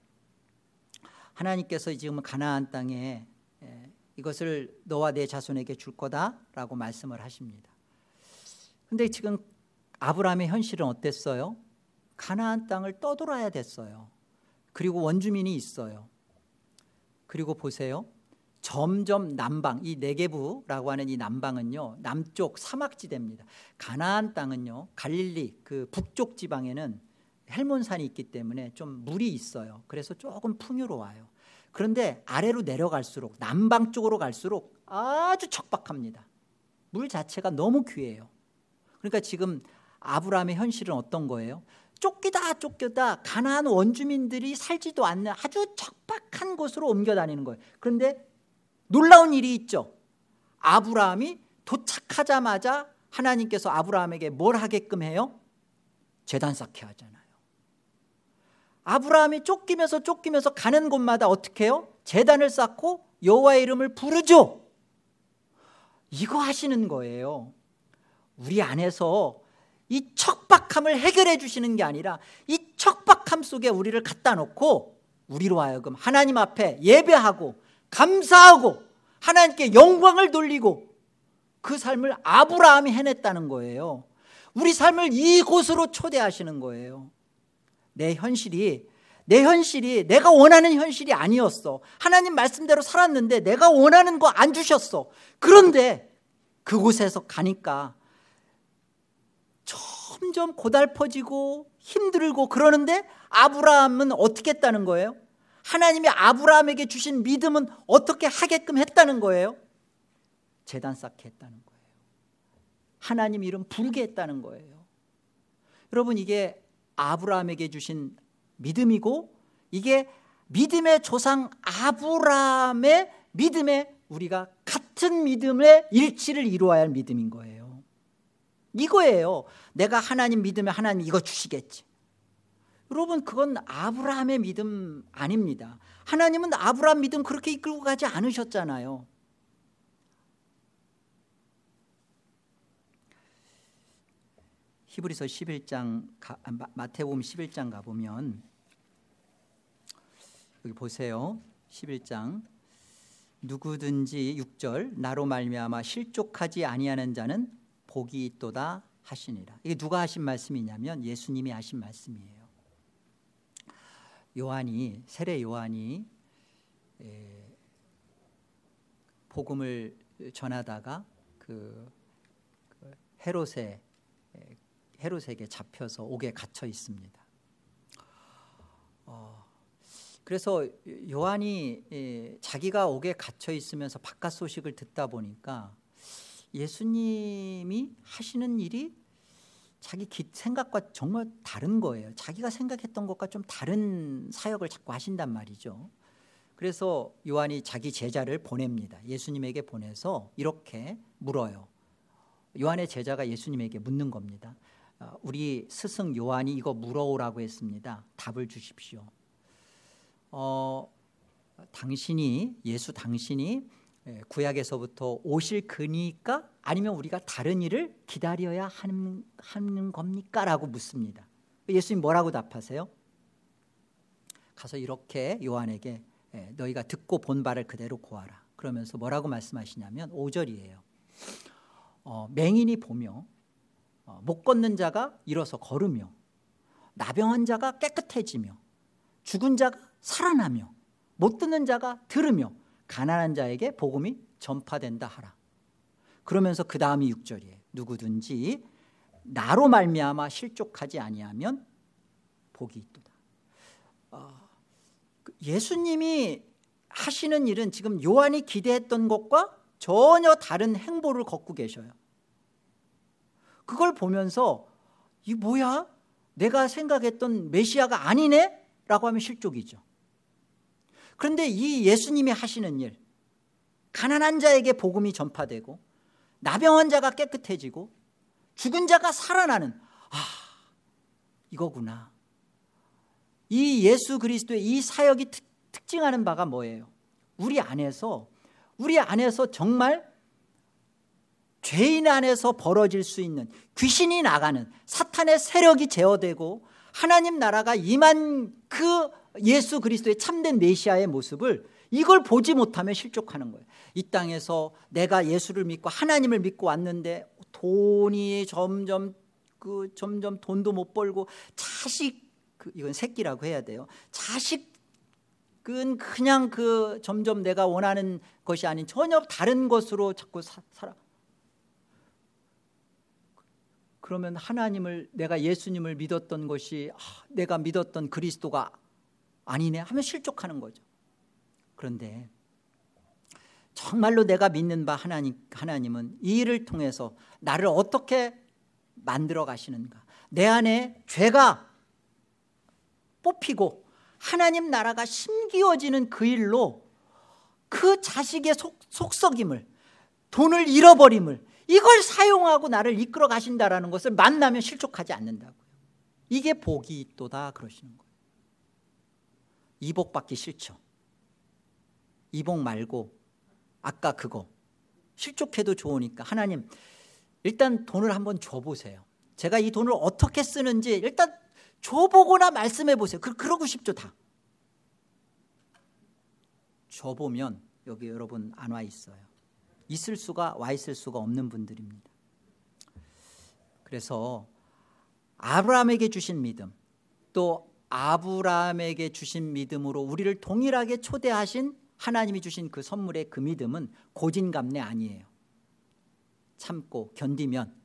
하나님께서 지금 가나안 땅에 이것을 너와 내 자손에게 줄 거다라고 말씀을 하십니다. 그런데 지금 아브라함의 현실은 어땠어요? 가나안 땅을 떠돌아야 됐어요. 그리고 원주민이 있어요. 그리고 보세요. 점점 남방, 이 네게부라고 하는 이 남방은요, 남쪽 사막지대입니다. 가나안 땅은요, 갈릴리 그 북쪽 지방에는 헬몬산이 있기 때문에 좀 물이 있어요. 그래서 조금 풍요로워요. 그런데 아래로 내려갈수록, 남방 쪽으로 갈수록 아주 척박합니다. 물 자체가 너무 귀해요. 그러니까 지금 아브라함의 현실은 어떤 거예요? 쫓기다 가나안 원주민들이 살지도 않는 아주 척박한 곳으로 옮겨 다니는 거예요. 그런데 놀라운 일이 있죠. 아브라함이 도착하자마자 하나님께서 아브라함에게 뭘 하게끔 해요? 제단 쌓게 하잖아요. 아브라함이 쫓기면서 가는 곳마다 어떻게 해요? 제단을 쌓고 여호와의 이름을 부르죠. 이거 하시는 거예요. 우리 안에서 이 척박함을 해결해 주시는 게 아니라 이 척박함 속에 우리를 갖다 놓고 우리로 하여금 하나님 앞에 예배하고 감사하고 하나님께 영광을 돌리고 그 삶을 아브라함이 해냈다는 거예요. 우리 삶을 이곳으로 초대하시는 거예요. 내 현실이 내가 원하는 현실이 아니었어. 하나님 말씀대로 살았는데 내가 원하는 거 안 주셨어. 그런데 그곳에서 가니까 점점 고달퍼지고 힘들고 그러는데 아브라함은 어떻게 했다는 거예요? 하나님이 아브라함에게 주신 믿음은 어떻게 하게끔 했다는 거예요? 제단 쌓게 했다는 거예요. 하나님 이름 부르게 했다는 거예요. 여러분, 이게 아브라함에게 주신 믿음이고 이게 믿음의 조상 아브라함의 믿음에 우리가 같은 믿음의 일치를 이루어야 할 믿음인 거예요. 이거예요. 내가 하나님 믿으면 하나님 이거 주시겠지. 여러분, 그건 아브라함의 믿음 아닙니다. 하나님은 아브라함 믿음 그렇게 이끌고 가지 않으셨잖아요. 히브리서 11장 마태복음 11장 가보면 여기 보세요. 11장 누구든지 6절 나로 말미암아 실족하지 아니하는 자는 복이 있도다 하시니라. 이게 누가 하신 말씀이냐면 예수님이 하신 말씀이에요. 세례 요한이 복음을 전하다가 그 헤롯에게 잡혀서 옥에 갇혀 있습니다. 그래서 요한이 자기가 옥에 갇혀 있으면서 바깥 소식을 듣다 보니까 예수님이 하시는 일이 자기 생각과 정말 다른 거예요. 자기가 생각했던 것과 좀 다른 사역을 자꾸 하신단 말이죠. 그래서 요한이 자기 제자를 보냅니다. 예수님에게 보내서 이렇게 물어요. 요한의 제자가 예수님에게 묻는 겁니다. 우리 스승 요한이 이거 물어오라고 했습니다. 답을 주십시오. 당신이 구약에서부터 오실 그니까 아니면 우리가 다른 일을 기다려야 하는 겁니까? 라고 묻습니다. 예수님 뭐라고 답하세요? 가서 이렇게 요한에게 너희가 듣고 본 바를 그대로 고하라. 그러면서 뭐라고 말씀하시냐면 5절이에요. 맹인이 보며 못 걷는 자가 일어서 걸으며 나병한 자가 깨끗해지며 죽은 자가 살아나며 못 듣는 자가 들으며 가난한 자에게 복음이 전파된다 하라. 그러면서 그 다음이 6절이에요. 누구든지 나로 말미암아 실족하지 아니하면 복이 있도다. 예수님이 하시는 일은 지금 요한이 기대했던 것과 전혀 다른 행보를 걷고 계셔요. 그걸 보면서 이 뭐야? 내가 생각했던 메시아가 아니네? 라고 하면 실족이죠. 그런데 이 예수님이 하시는 일, 가난한 자에게 복음이 전파되고 나병한 자가 깨끗해지고 죽은 자가 살아나는, 이거구나. 이 예수 그리스도의 이 사역이 특징하는 바가 뭐예요? 우리 안에서 정말 죄인 안에서 벌어질 수 있는 귀신이 나가는 사탄의 세력이 제어되고 하나님 나라가 임한 그 예수 그리스도의 참된 메시아의 모습을 이걸 보지 못하면 실족하는 거예요. 이 땅에서 내가 예수를 믿고 하나님을 믿고 왔는데 돈이 점점 돈도 못 벌고 이건 새끼라고 해야 돼요. 자식은 그냥 점점 내가 원하는 것이 아닌 전혀 다른 것으로 자꾸 살아. 그러면 내가 예수님을 믿었던 것이 내가 믿었던 그리스도가 아니네 하면 실족하는 거죠. 그런데 정말로 내가 믿는 바 하나님은 이 일을 통해서 나를 어떻게 만들어 가시는가, 내 안에 죄가 뽑히고 하나님 나라가 심기어지는 그 일로 그 자식의 속썩임을, 돈을 잃어버림을, 이걸 사용하고 나를 이끌어 가신다라는 것을 만나면 실족하지 않는다고요. 이게 복이 있도다 그러시는 거예요. 이복 받기 싫죠. 이복 말고 아까 그거 실족해도 좋으니까 하나님 일단 돈을 한번 줘보세요. 제가 이 돈을 어떻게 쓰는지 일단 줘보거나 말씀해 보세요. 그러고 싶죠. 다 줘보면 여기 여러분 안 와 있어요. 와 있을 수가 없는 분들입니다. 그래서 아브라함에게 주신 믿음, 또 아브라함에게 주신 믿음으로 우리를 동일하게 초대하신 하나님이 주신 그 선물의 그 믿음은 고진감래 아니에요. 참고 견디면,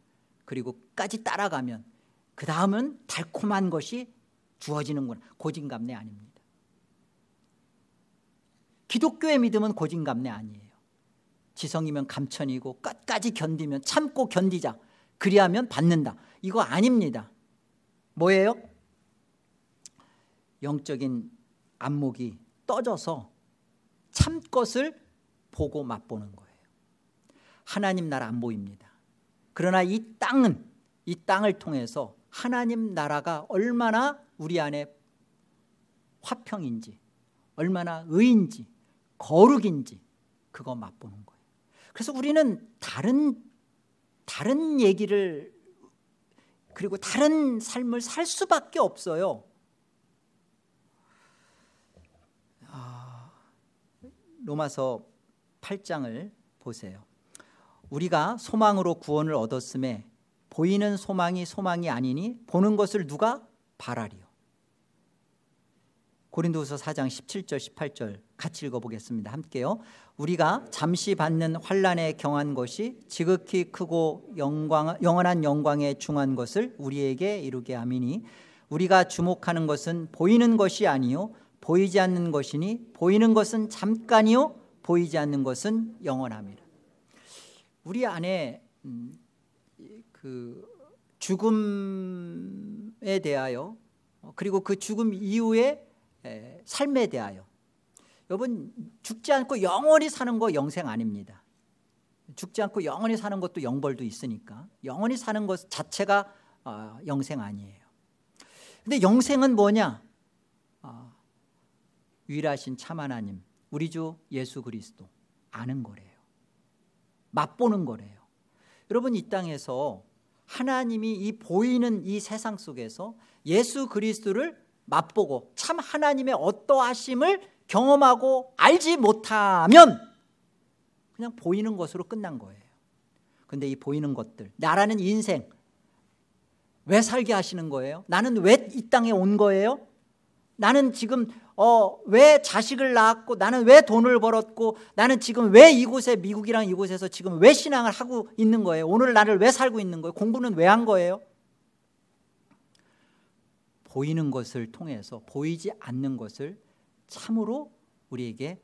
그리고 끝까지 따라가면 그 다음은 달콤한 것이 주어지는구나. 고진감래 아닙니다. 기독교의 믿음은 고진감래 아니에요. 지성이면 감천이고 끝까지 견디면, 참고 견디자, 그리하면 받는다, 이거 아닙니다. 뭐예요? 영적인 안목이 떠져서 참 것을 보고 맛보는 거예요. 하나님 나라 안 보입니다. 그러나 이 땅을 통해서 하나님 나라가 얼마나 우리 안에 화평인지, 얼마나 의인지, 거룩인지 그거 맛보는 거예요. 그래서 우리는 다른 얘기를, 그리고 다른 삶을 살 수밖에 없어요. 로마서 8장을 보세요. 우리가 소망으로 구원을 얻었음에 보이는 소망이 소망이 아니니 보는 것을 누가 바라리요. 고린도후서 4장 17절 18절 같이 읽어보겠습니다. 함께요. 우리가 잠시 받는 환난에 경한 것이 지극히 크고 영원한 영광에 중한 것을 우리에게 이루게 함이니 우리가 주목하는 것은 보이는 것이 아니요 보이지 않는 것이니 보이는 것은 잠깐이요 보이지 않는 것은 영원함이라. 우리 안에 그 죽음에 대하여, 그리고 그 죽음 이후의 삶에 대하여, 여러분 죽지 않고 영원히 사는 거 영생 아닙니다. 죽지 않고 영원히 사는 것도 영벌도 있으니까 영원히 사는 것 자체가 영생 아니에요. 근데 영생은 뭐냐? 유일하신 참 하나님, 우리 주 예수 그리스도 아는 거래요. 맛보는 거래요. 여러분 이 땅에서 하나님이 이 보이는 이 세상 속에서 예수 그리스도를 맛보고 참 하나님의 어떠하심을 경험하고 알지 못하면 그냥 보이는 것으로 끝난 거예요. 그런데 이 보이는 것들, 나라는 인생 왜 살게 하시는 거예요? 나는 왜 이 땅에 온 거예요? 나는 지금 왜 자식을 낳았고, 나는 왜 돈을 벌었고, 나는 지금 왜 이곳에, 미국이랑 이곳에서 지금 왜 신앙을 하고 있는 거예요? 오늘 나를 왜 살고 있는 거예요? 공부는 왜 한 거예요? 보이는 것을 통해서 보이지 않는 것을 참으로 우리에게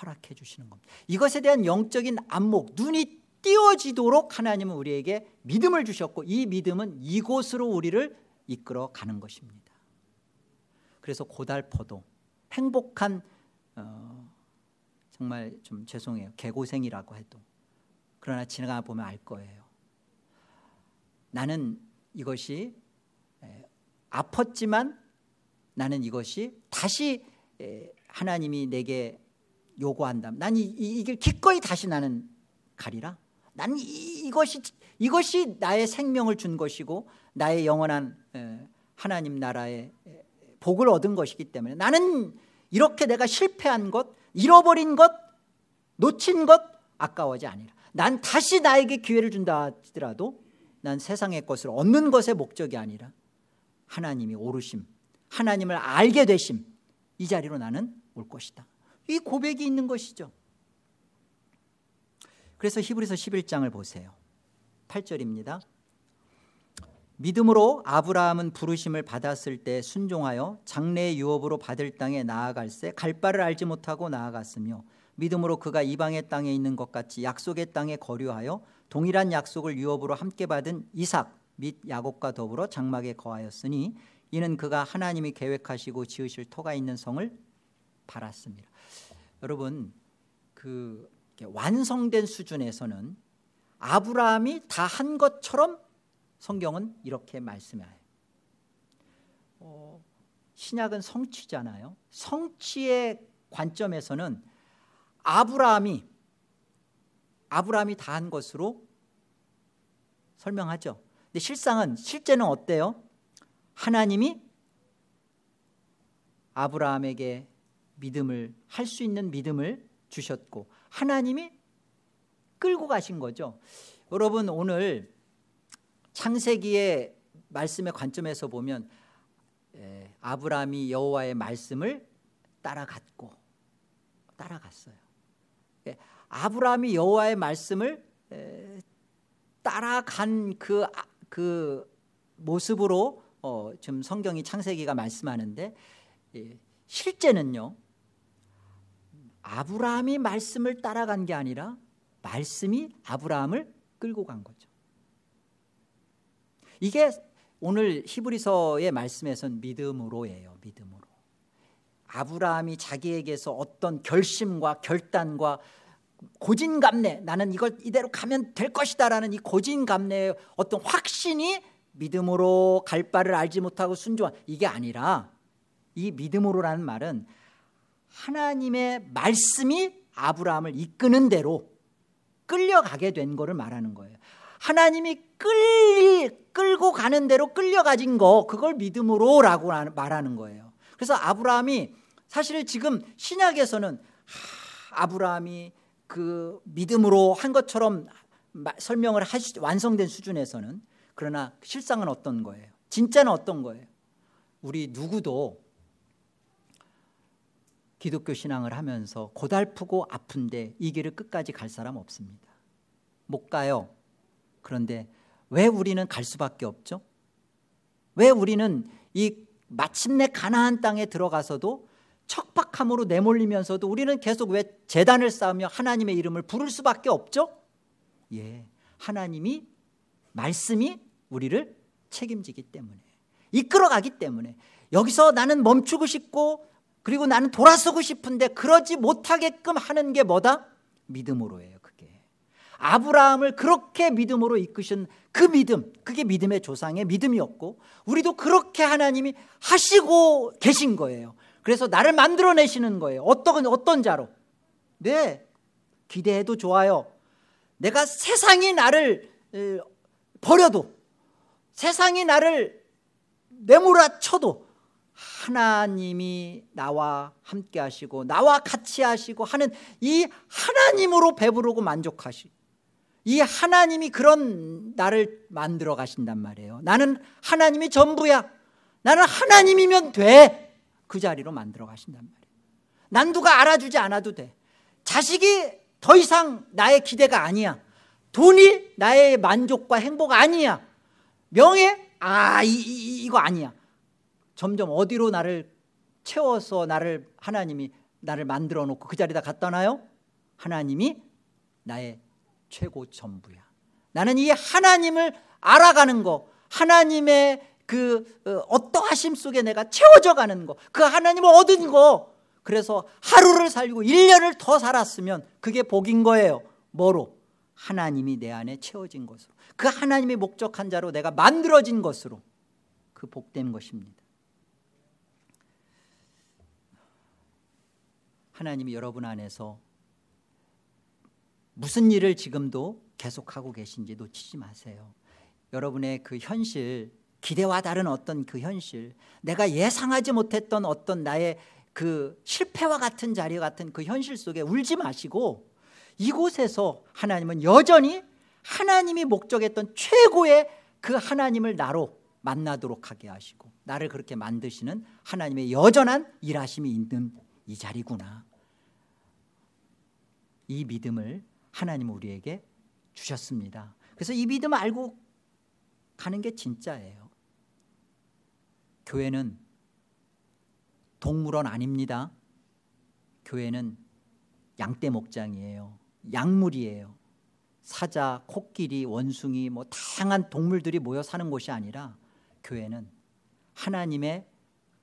허락해 주시는 겁니다. 이것에 대한 영적인 안목, 눈이 띄어지도록 하나님은 우리에게 믿음을 주셨고, 이 믿음은 이곳으로 우리를 이끌어 가는 것입니다. 그래서 고달퍼도 행복한, 정말 좀 죄송해요, 개고생이라고 해도, 그러나 지나가 보면 알 거예요. 나는 이것이 아팠지만 나는 이것이 다시 하나님이 내게 요구한다면 난 이 길 기꺼이 다시 나는 가리라. 나는 이것이 나의 생명을 준 것이고 나의 영원한 하나님 나라의 복을 얻은 것이기 때문에 나는 이렇게 내가 실패한 것, 잃어버린 것, 놓친 것 아까워하지 아니라. 난 다시 나에게 기회를 준다 하더라도 난 세상의 것을 얻는 것의 목적이 아니라 하나님이 오르심, 하나님을 알게 되심, 이 자리로 나는 올 것이다. 이 고백이 있는 것이죠. 그래서 히브리서 11장을 보세요. 8절입니다. 믿음으로 아브라함은 부르심을 받았을 때 순종하여 장래의 유업으로 받을 땅에 나아갈새 갈 바를 알지 못하고 나아갔으며 믿음으로 그가 이방의 땅에 있는 것 같이 약속의 땅에 거류하여 동일한 약속을 유업으로 함께 받은 이삭 및 야곱과 더불어 장막에 거하였으니 이는 그가 하나님이 계획하시고 지으실 터가 있는 성을 바랐습니다. 여러분, 그 완성된 수준에서는 아브라함이 다 한 것처럼 성경은 이렇게 말씀해요. 신약은 성취잖아요. 성취의 관점에서는 아브라함이 다 한 것으로 설명하죠. 근데 실제는 어때요? 하나님이 아브라함에게 할 수 있는 믿음을 주셨고 하나님이 끌고 가신 거죠. 여러분, 오늘 창세기의 말씀의 관점에서 보면 아브라함이 여호와의 말씀을 따라갔어요. 아브라함이 여호와의 말씀을 따라간 그 모습으로 지금 성경이 창세기가 말씀하는데, 실제는요, 아브라함이 말씀을 따라간 게 아니라 말씀이 아브라함을 끌고 간 거죠. 이게 오늘 히브리서의 말씀에서는 믿음으로예요. 믿음으로. 아브라함이 자기에게서 어떤 결심과 결단과 고진감래, 나는 이걸 이대로 가면 될 것이다 라는 이 고진감래의 어떤 확신이 믿음으로 갈 바를 알지 못하고 순종한, 이게 아니라 이 믿음으로라는 말은 하나님의 말씀이 아브라함을 이끄는 대로 끌려가게 된 거를 말하는 거예요. 하나님이 끌고 가는 대로 끌려가진 거, 그걸 믿음으로라고 말하는 거예요. 그래서 아브라함이 사실 지금 신약에서는 아브라함이 그 믿음으로 한 것처럼 설명을 완성된 수준에서는, 그러나 실상은 어떤 거예요? 진짜는 어떤 거예요? 우리 누구도 기독교 신앙을 하면서 고달프고 아픈데 이 길을 끝까지 갈 사람 없습니다. 못 가요. 그런데 왜 우리는 갈 수밖에 없죠? 왜 우리는 이 마침내 가나안 땅에 들어가서도 척박함으로 내몰리면서도 우리는 계속 왜 제단을 쌓으며 하나님의 이름을 부를 수밖에 없죠? 하나님이 말씀이 우리를 책임지기 때문에, 이끌어가기 때문에. 여기서 나는 멈추고 싶고 그리고 나는 돌아서고 싶은데 그러지 못하게끔 하는 게 뭐다? 믿음으로예요. 그게 아브라함을 그렇게 믿음으로 이끄신 그 믿음, 그게 믿음의 조상의 믿음이었고, 우리도 그렇게 하나님이 하시고 계신 거예요. 그래서 나를 만들어내시는 거예요. 어떤 자로? 기대해도 좋아요. 내가 세상이 나를 버려도, 세상이 나를 내몰아쳐도 하나님이 나와 함께 하시고 나와 같이 하시고 하는 이 하나님으로 배부르고 만족하시, 이 하나님이 그런 나를 만들어 가신단 말이에요. 나는 하나님이 전부야. 나는 하나님이면 돼. 그 자리로 만들어 가신단 말이에요. 난 누가 알아주지 않아도 돼. 자식이 더 이상 나의 기대가 아니야. 돈이 나의 만족과 행복 아니야. 명예? 이거 아니야. 점점 어디로 나를 채워서 하나님이 나를 만들어 놓고 그 자리에다 갖다 놔요? 하나님이 나의 최고 전부야. 나는 이 하나님을 알아가는 거, 하나님의 그 어떠하심 속에 내가 채워져 가는 거, 그 하나님을 얻은 거. 그래서 하루를 살고 1년을 더 살았으면 그게 복인 거예요. 뭐로? 하나님이 내 안에 채워진 것으로, 그 하나님이 목적한 자로 내가 만들어진 것으로, 그 복된 것입니다. 하나님이 여러분 안에서 무슨 일을 지금도 계속하고 계신지 놓치지 마세요. 여러분의 그 현실, 기대와 다른 어떤 그 현실, 내가 예상하지 못했던 어떤 나의 그 실패와 같은 자리 같은 그 현실 속에 울지 마시고, 이곳에서 하나님은 여전히 하나님이 목적했던 최고의 그 하나님을 나로 만나도록 하게 하시고, 나를 그렇게 만드시는 하나님의 여전한 일하심이 있는 이 자리구나. 이 믿음을 하나님은 우리에게 주셨습니다. 그래서 이 믿음을 알고 가는 게 진짜예요. 교회는 동물원 아닙니다. 교회는 양떼 목장이에요. 약물이에요. 사자, 코끼리, 원숭이, 다양한 동물들이 모여 사는 곳이 아니라, 교회는 하나님의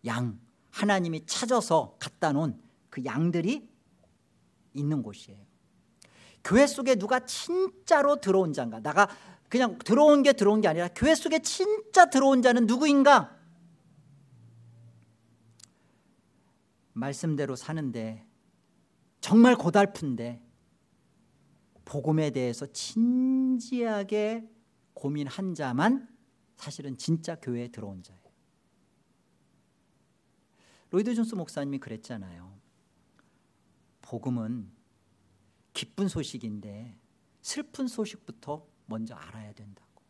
양, 하나님이 찾아서 갖다 놓은 그 양들이 있는 곳이에요. 교회 속에 누가 진짜로 들어온 자인가? 나가 그냥 들어온 게 아니라 교회 속에 진짜 들어온 자는 누구인가? 말씀대로 사는데 정말 고달픈데 복음에 대해서 진지하게 고민한 자만 사실은 진짜 교회에 들어온 자예요. 로이드 존스 목사님이 그랬잖아요. 복음은 기쁜 소식인데 슬픈 소식부터 먼저 알아야 된다고.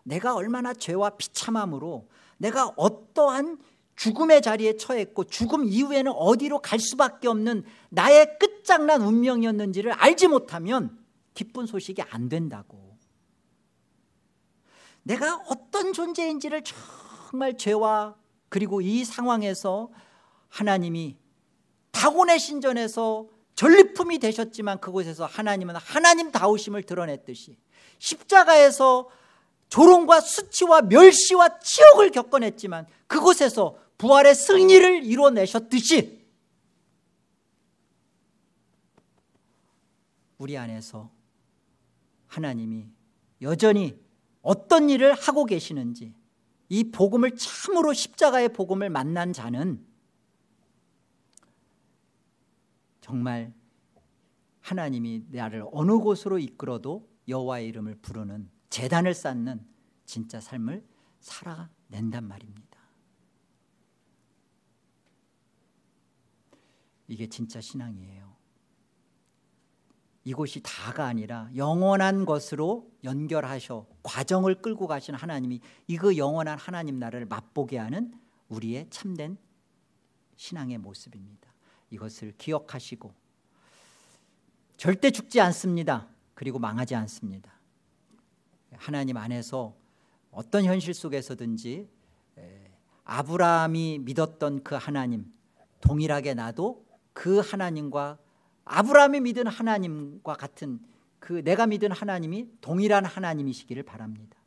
내가 얼마나 죄와 비참함으로 내가 어떠한 죽음의 자리에 처했고 죽음 이후에는 어디로 갈 수밖에 없는 나의 끝장난 운명이었는지를 알지 못하면 기쁜 소식이 안 된다고. 내가 어떤 존재인지를 정말 죄와 그리고 이 상황에서 하나님이 다곤의 신전에서 전리품이 되셨지만 그곳에서 하나님은 하나님다우심을 드러냈듯이 십자가에서 조롱과 수치와 멸시와 치욕을 겪어냈지만 그곳에서 부활의 승리를 이뤄내셨듯이 우리 안에서 하나님이 여전히 어떤 일을 하고 계시는지, 이 복음을 참으로 십자가의 복음을 만난 자는 정말 하나님이 나를 어느 곳으로 이끌어도 여호와의 이름을 부르는 제단을 쌓는 진짜 삶을 살아낸단 말입니다. 이게 진짜 신앙이에요. 이곳이 다가 아니라 영원한 것으로 연결하셔 과정을 끌고 가신 하나님이 그 영원한 하나님 나라를 맛보게 하는 우리의 참된 신앙의 모습입니다. 이것을 기억하시고 절대 죽지 않습니다. 그리고 망하지 않습니다. 하나님 안에서 어떤 현실 속에서든지 아브라함이 믿었던 그 하나님, 동일하게 나도 그 하나님과 아브라함이 믿은 하나님과 같은 그 내가 믿은 하나님이 동일한 하나님이시기를 바랍니다.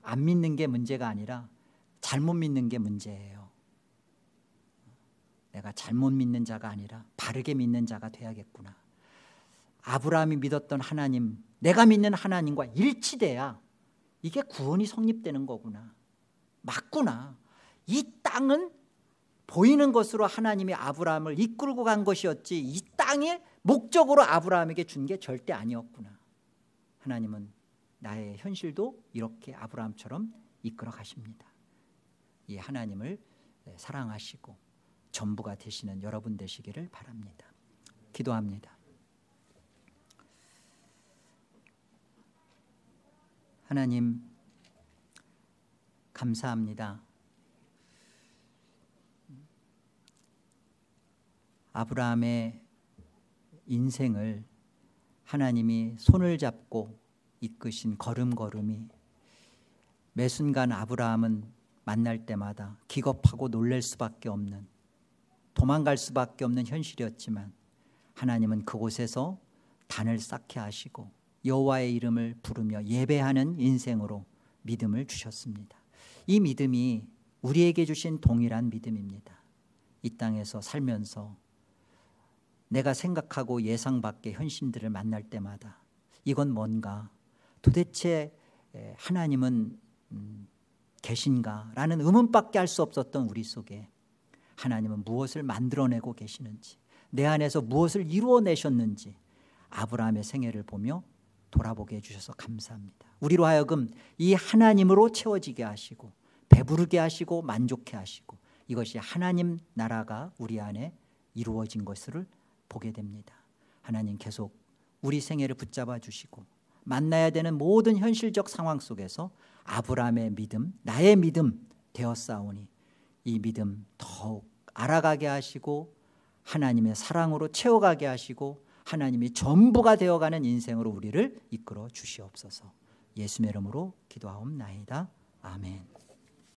안 믿는 게 문제가 아니라 잘못 믿는 게 문제예요. 내가 잘못 믿는 자가 아니라 바르게 믿는 자가 돼야겠구나. 아브라함이 믿었던 하나님, 내가 믿는 하나님과 일치돼야 이게 구원이 성립되는 거구나. 맞구나. 이 땅은 보이는 것으로 하나님이 아브라함을 이끌고 간 것이었지 이 땅의 목적으로 아브라함에게 준 게 절대 아니었구나. 하나님은 나의 현실도 이렇게 아브라함처럼 이끌어 가십니다. 이 하나님을 사랑하시고 전부가 되시는 여러분 되시기를 바랍니다. 기도합니다. 하나님 감사합니다. 아브라함의 인생을 하나님이 손을 잡고 이끄신 걸음걸음이 매 순간 아브라함은 만날 때마다 기겁하고 놀랄 수밖에 없는, 도망갈 수밖에 없는 현실이었지만 하나님은 그곳에서 단을 쌓게 하시고 여호와의 이름을 부르며 예배하는 인생으로 믿음을 주셨습니다. 이 믿음이 우리에게 주신 동일한 믿음입니다. 이 땅에서 살면서 내가 생각하고 예상 밖의 현실들을 만날 때마다 이건 뭔가, 도대체 하나님은 계신가? 라는 의문밖에 할 수 없었던 우리 속에 하나님은 무엇을 만들어내고 계시는지, 내 안에서 무엇을 이루어내셨는지 아브라함의 생애를 보며 돌아보게 해주셔서 감사합니다. 우리로 하여금 이 하나님으로 채워지게 하시고 배부르게 하시고 만족해 하시고 이것이 하나님 나라가 우리 안에 이루어진 것을 보게 됩니다. 하나님 계속 우리 생애를 붙잡아 주시고 만나야 되는 모든 현실적 상황 속에서 아브라함의 믿음, 나의 믿음 되었사오니 이 믿음 더욱 알아가게 하시고 하나님의 사랑으로 채워가게 하시고 하나님이 전부가 되어가는 인생으로 우리를 이끌어 주시옵소서. 예수의 이름으로 기도하옵나이다. 아멘.